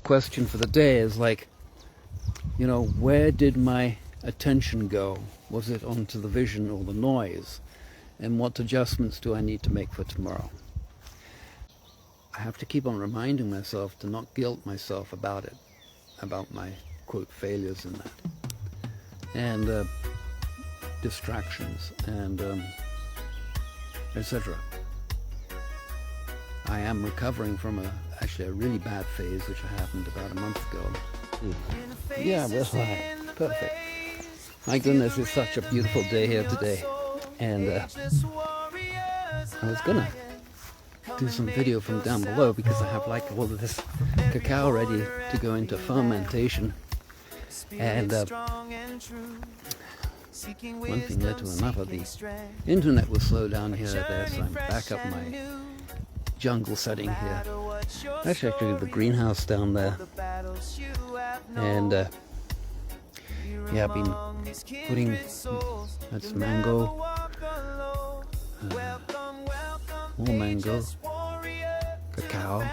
question for the day is like, where did my attention go? Was it onto the vision or the noise? And what adjustments do I need to make for tomorrow? I have to keep on reminding myself to not guilt myself about it, about my, quote, failures in that. And distractions and etc. I am recovering from actually a really bad phase which happened about a month ago. Yeah, well, perfect. My goodness, it's such a beautiful day here today. And I was gonna do some video from down below because I have like all of this cacao ready to go into fermentation. And one thing led to another. The internet was slow down here there, so I'm back up my jungle setting here. That's actually the greenhouse down there. And yeah, I've been putting, that's mango, more mango, cacao.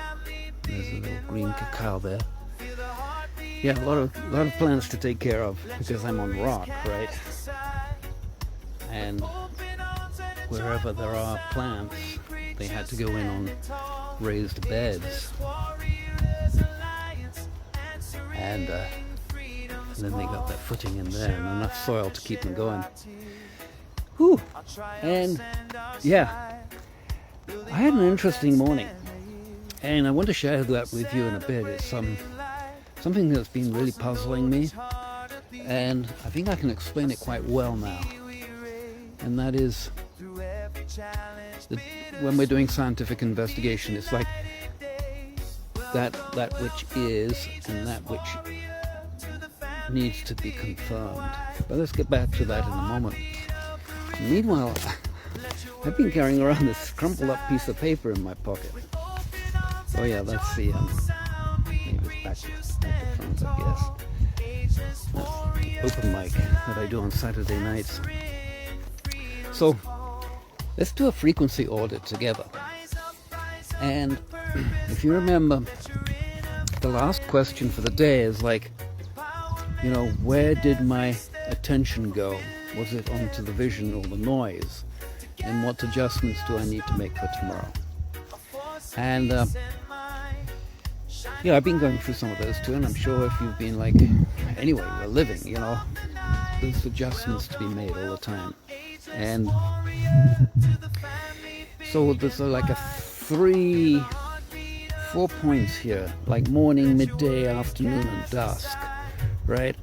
There's a little green cacao there. Yeah, a lot of plants to take care of because I'm on rock, right? And wherever there are plants, they had to go in on raised beds. And then they got that footing in there and enough soil to keep them going. Whew. And yeah, I had an interesting morning, and I want to share that with you in a bit. It's something that's been really puzzling me, and I think I can explain it quite well now. And that is that when we're doing scientific investigation, it's like that which is and that which needs to be confirmed. But let's get back to that in a moment. Meanwhile, I've been carrying around this crumpled up piece of paper in my pocket. Oh yeah, that's the maybe it's back to front, I guess. That's the open mic that I do on Saturday nights. So let's do a frequency audit together. And if you remember, the last question for the day is like, where did my attention go? Was it onto the vision or the noise? And what adjustments do I need to make for tomorrow? And yeah, I've been going through some of those too, and I'm sure if you've been like, anyway, we're living, there's adjustments to be made all the time. And so there's like a 4 points here, like morning, midday, afternoon, and dusk, right?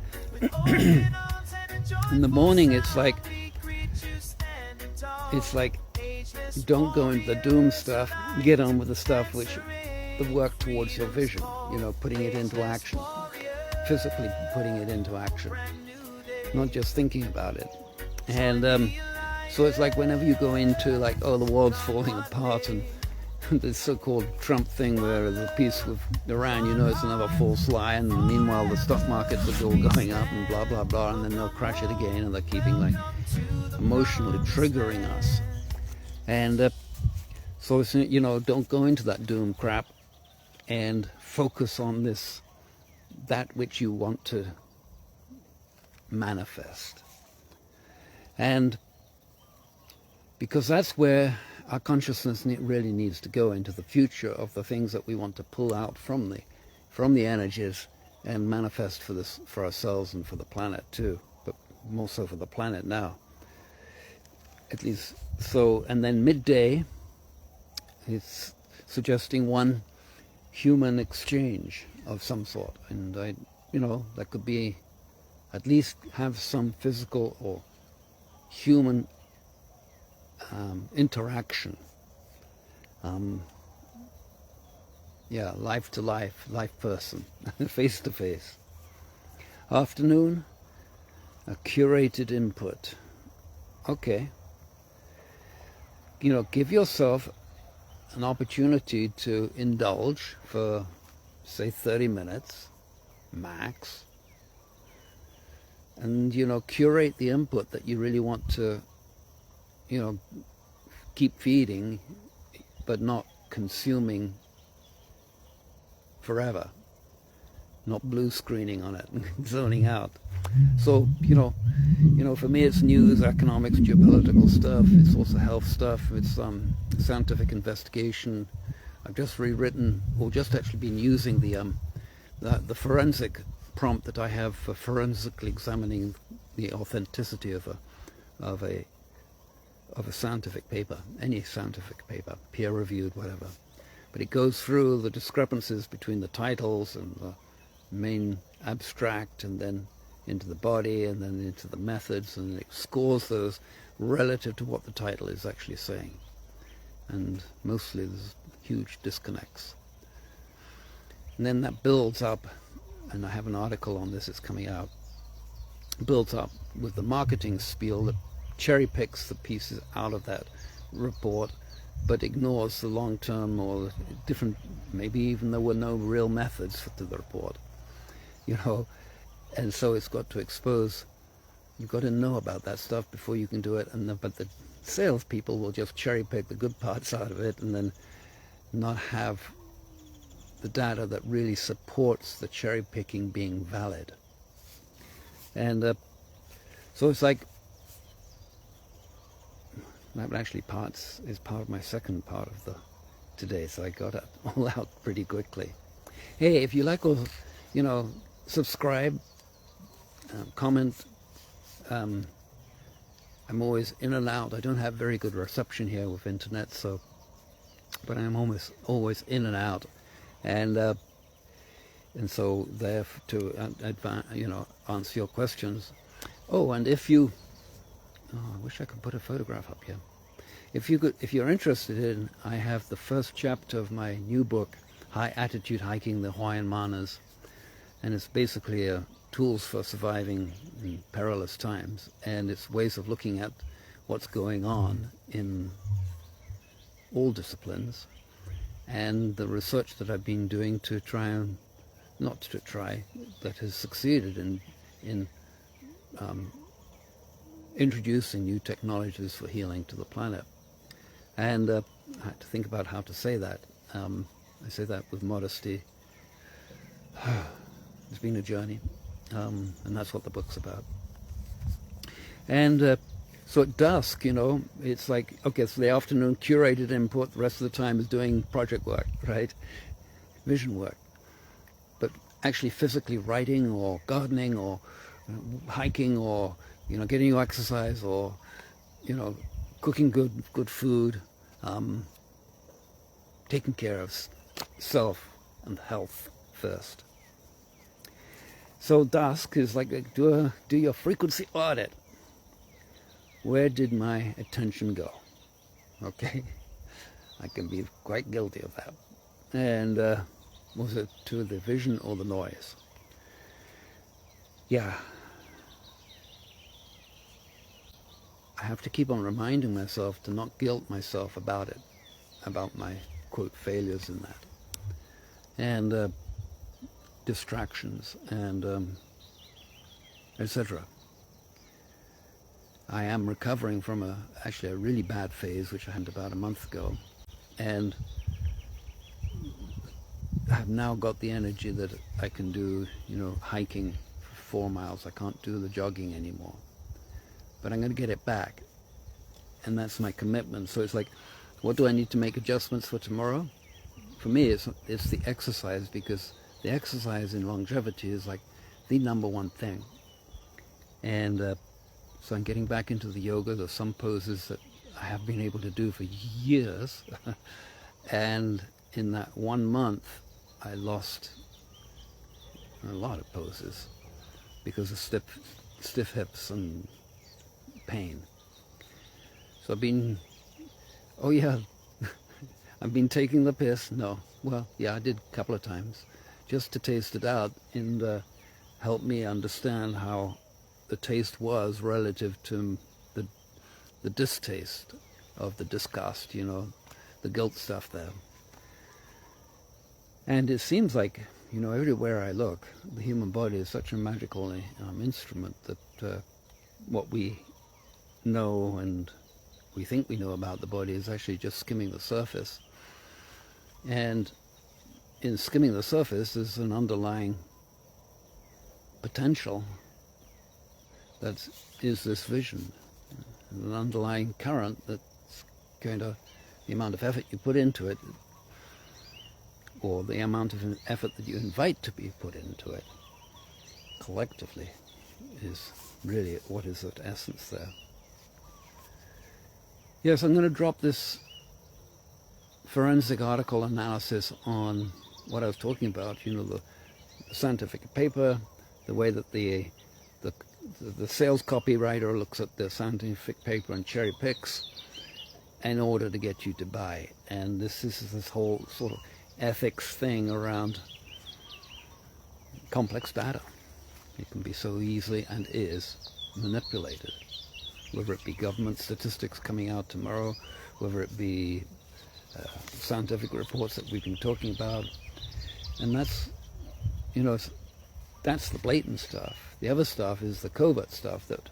In the morning, it's like don't go into the doom stuff, get on with the stuff the work towards your vision, putting it into action, physically putting it into action, not just thinking about it. And so it's like whenever you go into like, oh, the world's falling apart, and the so-called Trump thing where the peace with Iran, it's another false lie, and meanwhile the stock markets are all going up and blah blah blah, and then they'll crash it again, and they're keeping like emotionally triggering us. And so it's, don't go into that doom crap, and focus on that which you want to manifest. And because that's where our consciousness really needs to go, into the future of the things that we want to pull out from the energies and manifest for ourselves and for the planet too, but more so for the planet now, at least. So, and then midday, it's suggesting one human exchange of some sort, and that could be at least have some physical or human interaction. Life to life, life person, face to face. Afternoon, a curated input. Okay. Give yourself an opportunity to indulge for, say, 30 minutes, max. And, curate the input that you really want to, keep feeding, but not consuming forever. not blue screening on it and zoning out. So, for me it's news, economics, geopolitical stuff. It's also health stuff. It's scientific investigation. I've just rewritten, or just actually been using the forensic prompt that I have for forensically examining the authenticity of a scientific paper, any scientific paper, peer-reviewed, whatever. But it goes through the discrepancies between the titles and the main abstract, and then into the body, and then into the methods, and it scores those relative to what the title is actually saying. And mostly there's huge disconnects. And then that builds up, and I have an article on this, it's coming out, builds up with the marketing spiel that cherry picks the pieces out of that report, but ignores the long-term or different, maybe even there were no real methods to the report, and so it's got to expose, you've got to know about that stuff before you can do it, but the salespeople will just cherry pick the good parts out of it and then not have the data that really supports the cherry picking being valid. And so it's like, that actually is part of my second part of today, so I got it all out pretty quickly. Hey, if you like, subscribe, comment. I'm always in and out. I don't have very good reception here with internet, but I'm almost always in and out, and so there to answer your questions. Oh, and if you, I wish I could put a photograph up here. If you're interested in, I have the first chapter of my new book, High Attitude Hiking the Hawaiian Manners, and it's basically tools for surviving in perilous times, and it's ways of looking at what's going on in all disciplines, and the research that I've been doing to try and, that has succeeded in introducing new technologies for healing to the planet. And I had to think about how to say that. I say that with modesty. It's been a journey, and that's what the book's about. And so at dusk, it's like, okay, so the afternoon curated input, the rest of the time is doing project work, right? Vision work. But actually physically writing or gardening or hiking or, getting your exercise or, cooking good food, taking care of self and health first. So dusk is like, do your frequency audit. Where did my attention go? Okay, I can be quite guilty of that. And was it to the vision or the noise? Yeah. I have to keep on reminding myself to not guilt myself about it, about my, quote, failures in that. And distractions and etc. I am recovering from actually a really bad phase, which I had about a month ago. And I've now got the energy that I can do, hiking for 4 miles. I can't do the jogging anymore. But I'm going to get it back. And that's my commitment. So it's like, what do I need to make adjustments for tomorrow? For me, it's the exercise, because the exercise in longevity is like the number one thing. And so I'm getting back into the yoga. There's some poses that I have been able to do for years. And in that 1 month, I lost a lot of poses because of stiff hips and pain. So I've been, I've been taking the piss. No, well, yeah, I did a couple of times just to taste it out and help me understand how the taste was relative to the distaste of the disgust, the guilt stuff there. And it seems like, everywhere I look, the human body is such a magical instrument that what we know and we think we know about the body is actually just skimming the surface. And in skimming the surface, there's an underlying potential that is this vision, an underlying current that's going to, the amount of effort you put into it, or the amount of effort that you invite to be put into it, collectively, is really what is at essence there. Yes, I'm going to drop this forensic article analysis on what I was talking about, the scientific paper, the way that the sales copywriter looks at the scientific paper and cherry picks in order to get you to buy. And this is this whole sort of ethics thing around complex data. It can be so easily, and is, manipulated. Whether it be government statistics coming out tomorrow, whether it be scientific reports that we've been talking about. And that's, that's the blatant stuff. The other stuff is the covert stuff that,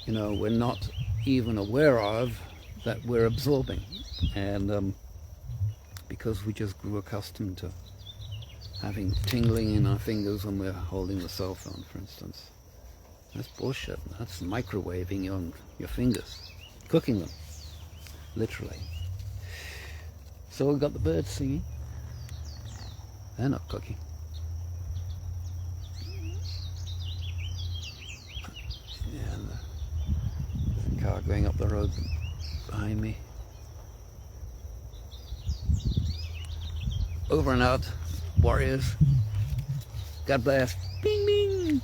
we're not even aware of, that we're absorbing. And because we just grew accustomed to having tingling in our fingers when we're holding the cell phone, for instance. That's bullshit. That's microwaving your fingers, cooking them, literally. So we've got the birds singing. They're not cooking. And there's a car going up the road behind me. Over and out, warriors. God bless. Bing, bing.